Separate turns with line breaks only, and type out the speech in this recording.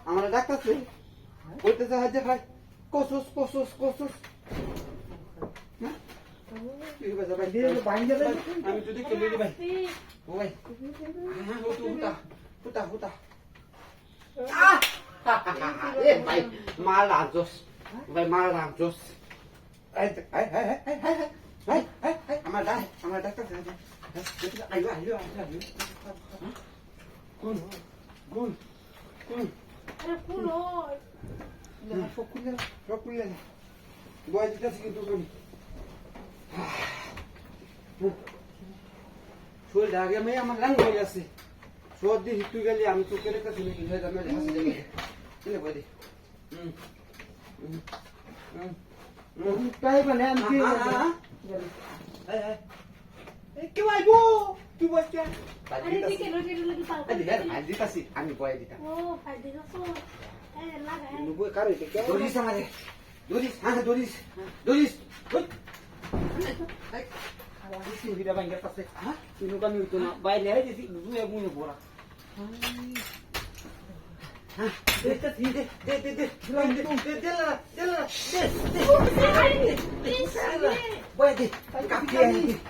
আমরা ডাক্তারছি বলতেছে হাজে খাই কসুস কসুস কসুস আমি যদি কেলে ভাই ও ভাই হুতা হুতা হুতা এ ভাই মাল রাজস ভাই মাল রাজস আমার ডাক্তার আইলো আইলো আইলো কোন কোন কোন
আরে কোন হয়
সকুলে বয় দিতেছি কিন্তু করি শরীর আগে মেয়ে আমার রাং হয়ে আছে সর্দি হিটু গেলে আমি চোখের কাছে হয়ে যাবে হাসি যাবে কিনে বয় দি
তাই মানে আমি
কেউ আইবো তুই বসছে
আরে ঠিক আছে রোজ রোজ পাও
আজি দিতাছি আমি বয় দিতাম
ও ফাই দিছো এ লাগা এ
নুবো কারে কে
দরিস আমারে দরিস হ্যাঁ দরিস দরিস
সুবিধা ভাঙ্গা পাশে তিনু কামি হইতো না বাইরে আই দিছি দুয়ে মুনে পড়া
দে দে দে দে দে দে দে দে